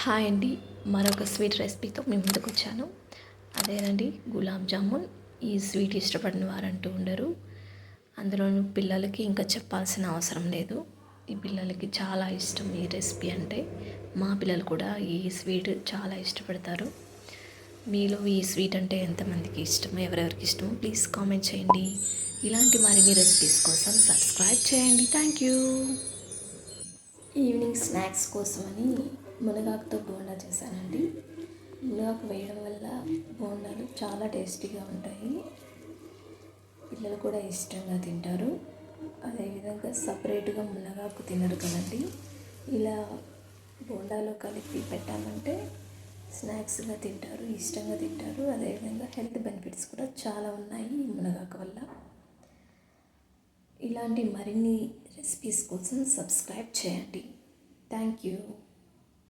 Hi అండి. మరొక sweet రెసిపీతో మీ ముందుకొచ్చాను. అదేనండి గులాబ్ జామున్. ఈ స్వీట్ ఇష్టపడిన వారంటూ ఉండరు. అందులోనూ పిల్లలకి ఇంకా చెప్పాల్సిన అవసరం లేదు. ఈ పిల్లలకి చాలా ఇష్టం ఈ రెసిపీ అంటే. మా పిల్లలు కూడా ఈ స్వీట్ చాలా ఇష్టపడతారు. మీలో ఈ స్వీట్ అంటే ఎంతమందికి ఇష్టమో, ఎవరెవరికి ఇష్టమో ప్లీజ్ కామెంట్ చేయండి. ఇలాంటి మరిన్ని రెసిపీస్ కోసం సబ్స్క్రైబ్ చేయండి. Thank you. ఈవినింగ్ స్నాక్స్ కోసమని మునగాకుతో బోండా చేశానండి. మునగాకు వేయడం వల్ల బోండాలు చాలా టేస్టీగా ఉంటాయి. పిల్లలు కూడా ఇష్టంగా తింటారు. అదేవిధంగా సపరేట్గా మునగాకు తినరు కదండి. ఇలా బోండాలో కలిపి పెట్టామంటే స్నాక్స్గా తింటారు, ఇష్టంగా తింటారు. అదేవిధంగా హెల్త్ బెనిఫిట్స్ కూడా చాలా ఉన్నాయి ఈ మునగాకు వల్ల. ఇలాంటి మరిన్ని రెసిపీస్ కోసం సబ్స్క్రైబ్ చేయండి. Thank you.